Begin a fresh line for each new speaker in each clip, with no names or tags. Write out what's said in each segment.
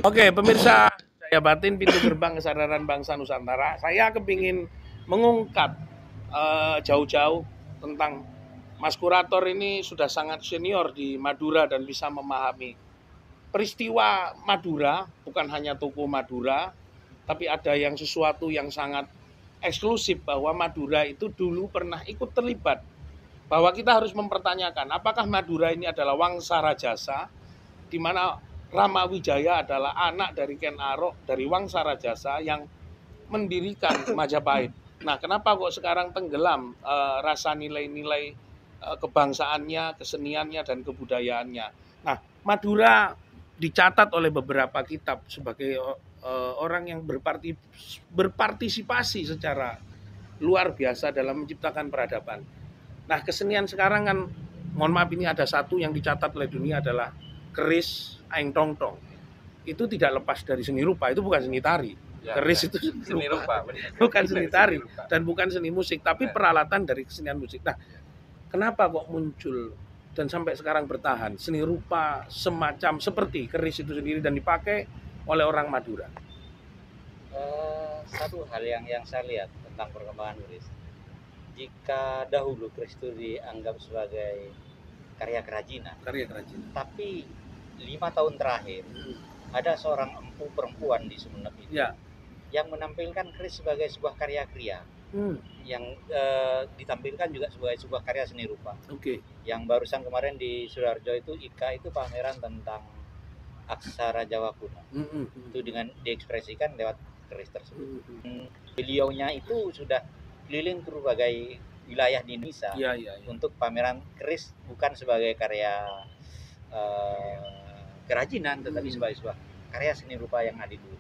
Oke, pemirsa, saya Batin, pintu gerbang kesadaran bangsa Nusantara. Saya kepingin mengungkap jauh-jauh tentang Mas Kurator ini sudah sangat senior di Madura dan bisa memahami peristiwa Madura, bukan hanya toko Madura, tapi ada yang sesuatu yang sangat eksklusif bahwa Madura itu dulu pernah ikut terlibat. Bahwa kita harus mempertanyakan apakah Madura ini adalah Wangsa Rajasa, di mana Rama Wijaya adalah anak dari Ken Arok dari Wangsa Rajasa yang mendirikan Majapahit. Nah, kenapa kok sekarang tenggelam rasa nilai-nilai kebangsaannya, keseniannya, dan kebudayaannya? Nah, Madura dicatat oleh beberapa kitab sebagai orang yang berpartisipasi secara luar biasa dalam menciptakan peradaban. Nah, kesenian sekarang kan, mohon maaf, ini ada satu yang dicatat oleh dunia adalah keris Aeng Tong Tong. Itu tidak lepas dari seni rupa, itu bukan seni tari. Ya, keris itu seni rupa, bukan seni tari dan bukan seni musik, tapi peralatan dari kesenian musik. Nah, kenapa kok muncul dan sampai sekarang bertahan seni rupa semacam seperti keris itu sendiri dan dipakai oleh orang Madura?
Satu hal yang saya lihat tentang perkembangan keris, jika dahulu keris itu dianggap sebagai karya kerajinan, tapi 5 tahun terakhir ada seorang empu perempuan di Sumeneb itu yang menampilkan keris sebagai sebuah karya kriya, yang ditampilkan juga sebagai sebuah karya seni rupa. Yang barusan kemarin di Sudarjo itu IKA itu pameran tentang aksara Jawa kuno, itu dengan diekspresikan lewat keris tersebut. Beliaunya itu sudah keliling ke berbagai wilayah di Indonesia untuk pameran keris, bukan sebagai karya kerajinan, tetapi sebagai sebuah karya seni rupa yang ada dulu.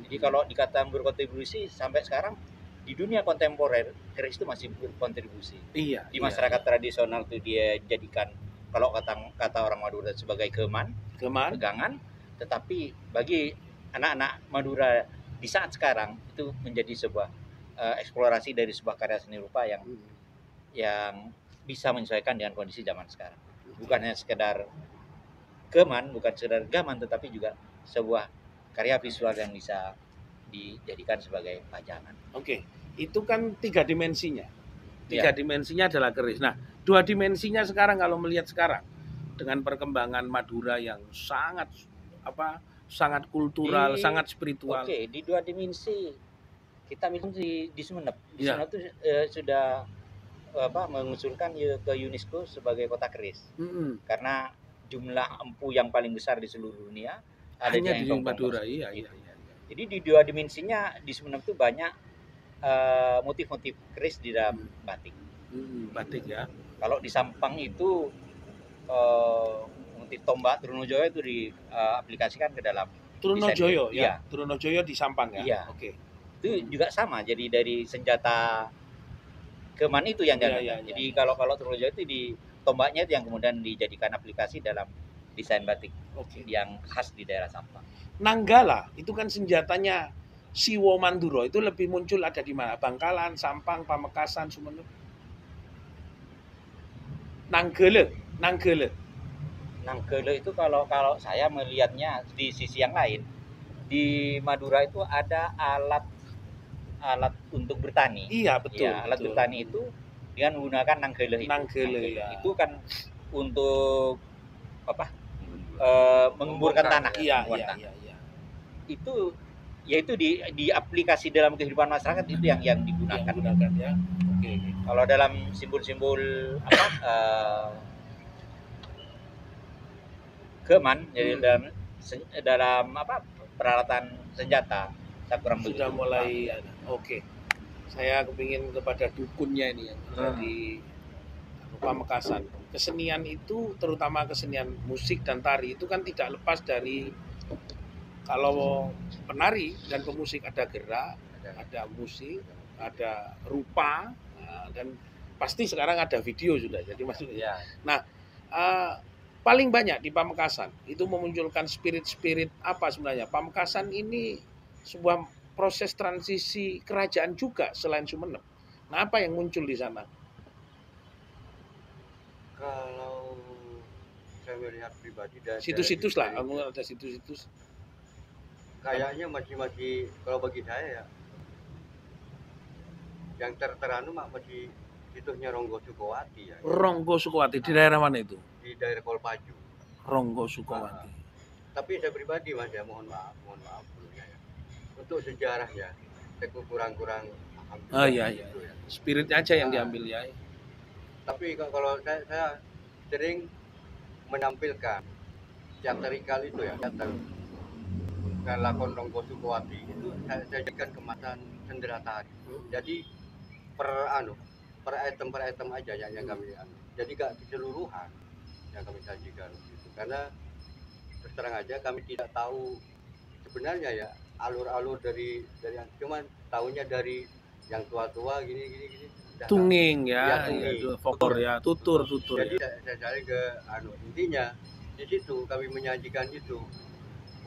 Jadi kalau dikatakan berkontribusi sampai sekarang di dunia kontemporer, keris itu masih berkontribusi. Di masyarakat tradisional itu dia jadikan, kalau kata orang Madura, sebagai keman, pegangan, tetapi bagi anak-anak Madura di saat sekarang itu menjadi sebuah eksplorasi dari sebuah karya seni rupa yang bisa menyesuaikan dengan kondisi zaman sekarang. Bukan hanya sekedar keman, bukan sekedar gaman, tetapi juga sebuah karya visual yang bisa dijadikan sebagai pajangan.
Itu kan 3 dimensinya. 3 dimensinya adalah keris. Nah, 2 dimensinya sekarang kalau melihat sekarang dengan perkembangan Madura yang sangat sangat kultural, sangat spiritual.
Di 2 dimensi kita misalnya di Sumeneb. Di Sumeneb itu sudah mengusulkan ke UNESCO sebagai kota keris. Karena jumlah empu yang paling besar di seluruh dunia ada
hanya di Madura.
Jadi di 2 dimensinya di Sumeneb itu banyak motif-motif keris di dalam batik.
Batik ya.
Kalau di Sampang itu motif tombak Trunojoyo itu diaplikasikan ke dalam
Trunojoyo ya. Trunojoyo di Sampang ya.
Itu juga sama, jadi dari senjata keman itu yang diangkat. Jadi kalau Trunojoyo itu di tombaknya itu yang kemudian dijadikan aplikasi dalam desain batik yang khas di daerah Sampang.
Nanggala itu kan senjatanya Siwo Manduro, itu lebih muncul ada di mana? Bangkalan, Sampang, Pamekasan, Sumeneb. Nanggele
itu kalau saya melihatnya di sisi yang lain, di Madura itu ada alat untuk bertani.
Iya, betul.
Alat bertani itu dengan menggunakan nanggele itu. Itu kan untuk mengemburkan tanah. Itu yaitu di aplikasi dalam kehidupan masyarakat itu yang digunakan. Kalau dalam simbol-simbol keman, jadi dalam peralatan senjata kurang begitu.
Sudah mulai saya kepingin kepada dukunnya ini yang di Pamekasan. Kesenian itu, terutama kesenian musik dan tari, itu kan tidak lepas dari, kalau penari dan pemusik ada gerak, ada musik, ada rupa, dan pasti sekarang ada video sudah. Jadi maksudnya. Nah, paling banyak di Pamekasan itu memunculkan spirit apa sebenarnya? Pamekasan ini sebuah proses transisi kerajaan juga selain Sumeneb. Nah, apa yang muncul di sana?
Kalau saya melihat pribadi dari
situs-situs lah, ada situs-situs.
kayaknya masih kalau bagi saya ya yang teranu mak masih situnya Ronggo Sukowati ya.
Ronggo Sukowati di daerah mana itu?
Di daerah Kolpaju.
Ronggo Sukowati.
Tapi saya pribadi Mas ya mohon maaf dulunya ya. Untuk sejarahnya saya kurang
iya. Gitu ya. Spiritnya aja yang diambil ya.
Tapi kalau saya sering menampilkan teater ikal itu ya, teater lakon Ronggo Sukowati itu saya jadikan kemasan sendera tari. Jadi per item aja yang kami jadi gak keseluruhan yang kami sajikan gitu. Karena terus terang aja kami tidak tahu sebenarnya ya alur-alur dari cuman tahunya dari yang tua-tua gini
tunging ya, folklor ya, tutur
jadi
ya.
saya cari ke intinya di situ kami menyajikan itu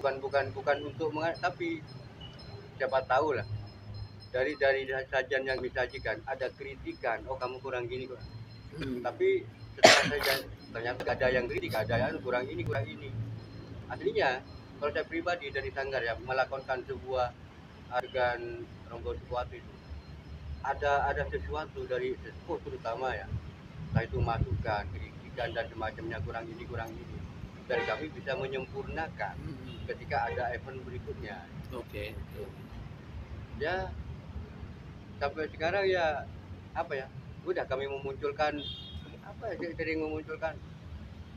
bukan untuk tapi siapa tahu lah dari sajian yang disajikan ada kritikan, oh kamu kurang gini kurang. Tapi setelah saya ternyata ada yang kritik, ada yang kurang ini aslinya kalau saya pribadi dari Sanggar ya melakukan sebuah adegan Ronggo Sukowati itu ada sesuatu dari sesepuh terutama ya, entah itu masukan, kritikan dan semacamnya kurang ini dari kami bisa menyempurnakan ketika ada event berikutnya.
Oke.
Ya sampai sekarang ya apa ya udah kami memunculkan sering memunculkan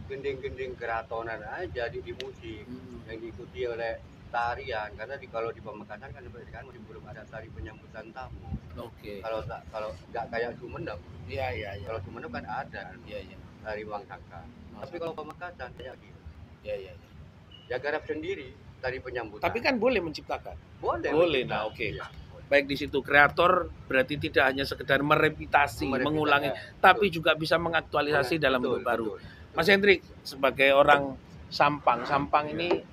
gending-gending keratonan aja di musik yang diikuti oleh tarian karena kalau di Pamekasan kan sampai sekarang masih belum ada tari penyambutan tamu.
Oke.
Kalau nggak kayak Sumenep.
Iya.
Kalau Sumenep kan ada. Iya. Tari Wang Saka. Tapi kalau Pamekasan kayak gitu.
Iya.
Ya garap sendiri tari penyambutan.
Tapi kan boleh menciptakan.
Boleh.
Nah, oke. Ya. Baik di situ kreator berarti tidak hanya sekedar merepitasi, mengulangi, tapi juga bisa mengaktualisasi dalam bentuk baru. Mas Hendrik sebagai orang Sampang ini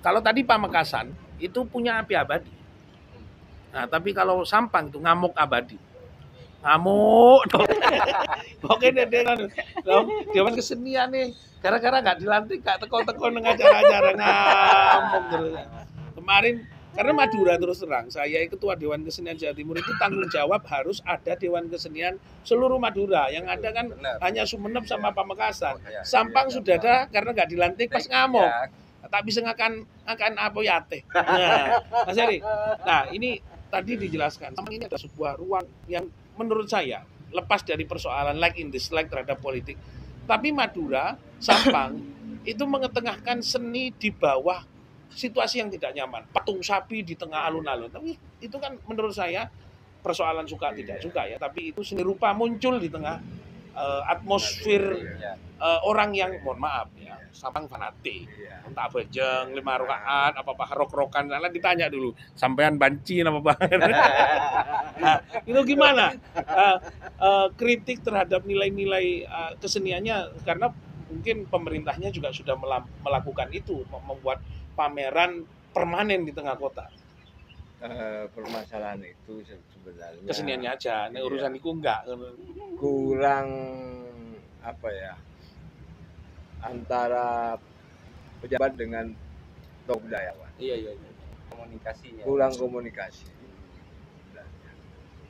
kalau tadi Pamekasan itu punya api abadi. Nah, tapi kalau Sampang itu ngamuk abadi. Ngamuk. Oke deh Dewan Kesenian nih. Gara-gara nggak dilantik, nggak teko-teko dengan acara-acara ngamuk terus. Kemarin karena Madura terus terang, saya ketua Dewan Kesenian Jawa Timur itu tanggung jawab harus ada Dewan Kesenian seluruh Madura. Yang ada kan hanya Sumenep sama Pamekasan. Sampang sudah ada karena nggak dilantik pas ngamuk. Tak bisa akan apa ya teh. Nah, Mas Eri. Nah, ini tadi dijelaskan. Sampang ini ada sebuah ruang yang menurut saya lepas dari persoalan like in dislike terhadap politik. Tapi Madura, Sampang itu mengetengahkan seni di bawah situasi yang tidak nyaman, patung sapi di tengah alun-alun. Tapi itu kan menurut saya persoalan suka tidak suka ya, tapi itu seni rupa muncul di tengah atmosfer orang yang mohon maaf ya, Sampang fanatik. Entah bejeng 5 rakaat apa rok-rokan, karena ditanya dulu, sampean banci apa Nah, itu gimana? Kritik terhadap nilai-nilai keseniannya karena mungkin pemerintahnya juga sudah melakukan itu, membuat pameran permanen di tengah kota.
Permasalahan itu sebenarnya
keseniannya aja, iya. Urusan itu enggak
kurang apa ya antara pejabat dengan tokoh budayawan.
Iya.
Komunikasinya.
Kurang komunikasi.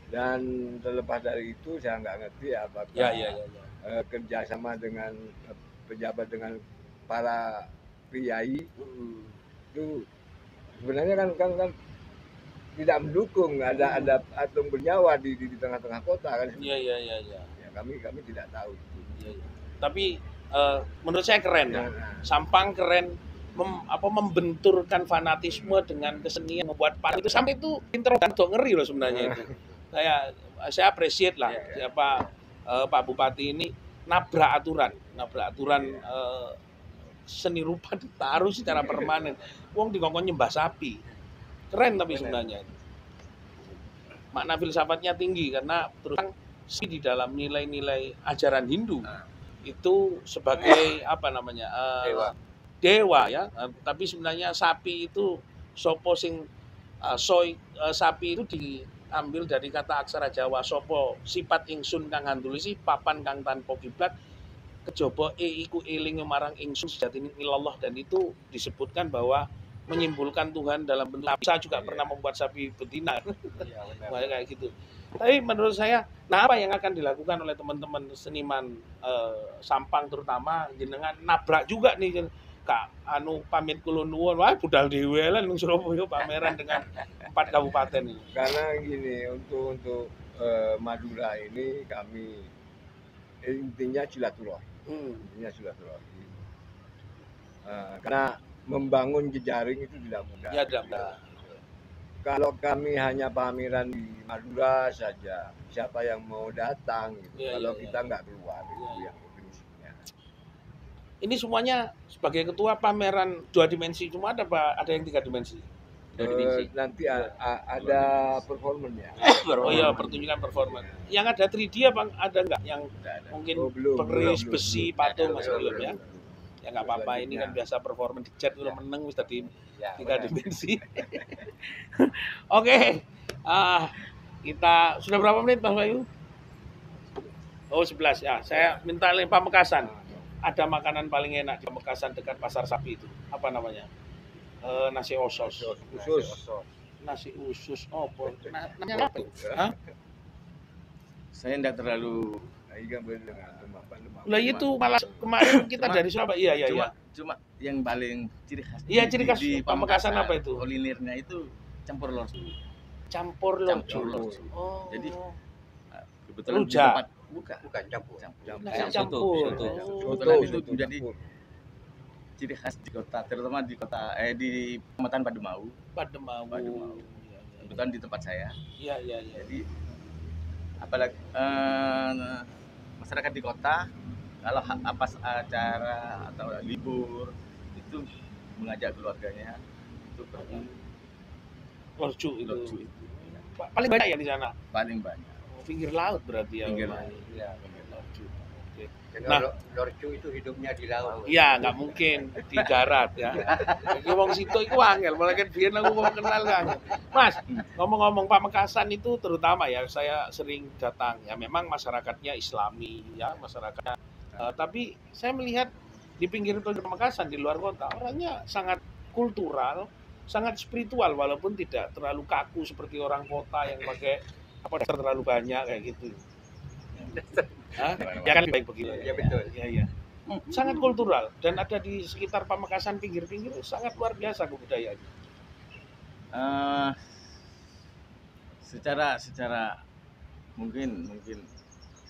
Dan terlepas dari itu saya nggak ngerti apakah kerjasama dengan pejabat dengan para priai itu sebenarnya kan tidak mendukung ada atom bernyawa di tengah-tengah kota kan.
Iya.
Ya, kami tidak tahu itu.
Iya. Tapi menurut saya keren ya. Sampang keren membenturkan fanatisme dengan kesenian, membuat itu sampai itu interrogator ngeri loh sebenarnya itu. Saya appreciate lah Pak Bupati ini nabrak aturan seni rupa ditaruh secara permanen. Wong dikongkon nyembah sapi. Keren tapi sebenarnya. Makna filsafatnya tinggi karena terus di dalam nilai-nilai ajaran Hindu itu sebagai dewa ya. Tapi sebenarnya sapi itu sopo sing sapi itu diambil dari kata aksara Jawa sopo sifat ingsun kang handulisi papan kang tanpa kiblat kejaba iku eling marang ingsun sejatine ilallah, dan itu disebutkan bahwa menyimpulkan Tuhan dalam bentuk sapi. Saya juga pernah membuat sapi betina. Kayak gitu. Tapi menurut saya, nah apa yang akan dilakukan oleh teman-teman seniman Sampang terutama, jenengan nabrak juga nih Kak anu pamit kula nuwun, wah budal dhewe lan ning Surabaya pameran dengan 4 kabupaten ini.
Karena gini, untuk Madura ini kami intinya silaturahmi. Intinya silaturahmi. Karena membangun jejaring itu tidak mudah.
Ya, tidak mudah.
Kalau kami hanya pameran di Madura saja, siapa yang mau datang gitu. Kalau kita nggak keluar, itu yang prinsipnya.
Ini semuanya sebagai ketua pameran 2 dimensi cuma ada yang 3 dimensi?
Nanti ada performanya.
Oh iya, pertunjukan performa. Yang ada 3D apa ada nggak? Yang mungkin keris, besi, patung masih belum ya? Ya nggak apa-apa, ini kan biasa performa di chat udah menang wis tadi 3 dimensi. Oke. Kita sudah berapa menit Mas Bayu? Oh 11 ya. Saya minta Pamekasan. Ada makanan paling enak di Pamekasan dekat Pasar Sapi itu. Apa namanya? Nasi usus. Nasi usus. Oh, namanya apa? Hah?
Saya tidak terlalu.
Lah itu malah kemarin kita dari Surabaya. Iya.
Cuma yang paling ciri khas.
Iya, ciri khas
di
Pamekasan apa itu?
Kulinernya itu campur lorsu.
Campur lorsu. Oh.
Jadi kebetulan di
Rujak.
tempat
bukan campur.
Campur.
Kebetulan itu menjadi ciri khas di kota, terutama di kota di Kecamatan Pademau. Kebetulan di tempat saya.
Iya.
Jadi apalagi masyarakat di kota kalau apa acara atau libur itu mengajak keluarganya untuk pergi
lorju itu. Paling banyak ya di sana?
Paling banyak.
Pinggir laut berarti ya.
Pinggir laut.
Iya, pinggir lorju. Oke.
Nah, lorju itu hidupnya di laut.
Iya, nggak mungkin di darat ya. Ngomong situ itu angel, malah kan biar aku mau kenal kan. Mas, ngomong-ngomong Pamekasan itu terutama ya, saya sering datang ya. Memang masyarakatnya Islami ya, masyarakatnya. Tapi saya melihat di pinggir Pamekasan di luar kota orangnya sangat kultural, sangat spiritual walaupun tidak terlalu kaku seperti orang kota yang pakai terlalu banyak kayak gitu. Ya kan baik begitu.
Ya betul.
Iya. Sangat kultural dan ada di sekitar Pamekasan pinggir-pinggir sangat luar biasa kebudayaannya.
Secara mungkin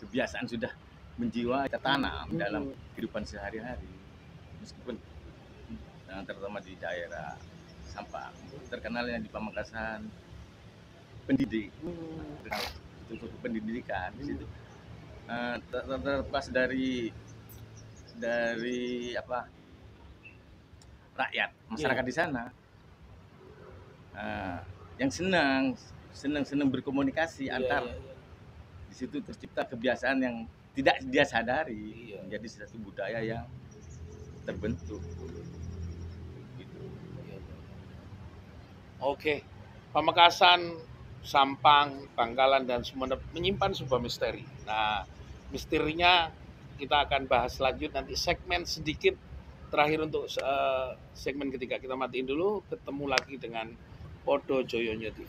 kebiasaan sudah menjiwa kita tanam dalam kehidupan sehari-hari, meskipun terutama di daerah Sampang terkenalnya di Pamekasan pendidikan di situ terlepas dari apa rakyat masyarakat di sana yang senang berkomunikasi antar. Di situ tercipta kebiasaan yang tidak dia sadari, menjadi satu budaya yang terbentuk. Gitu.
Oke, Pamekasan, Sampang, Bangkalan dan Sumeneb menyimpan sebuah misteri. Nah, misterinya kita akan bahas lanjut nanti segmen sedikit terakhir untuk segmen ketiga. Kita matiin dulu, ketemu lagi dengan Podo Joyonyo TV.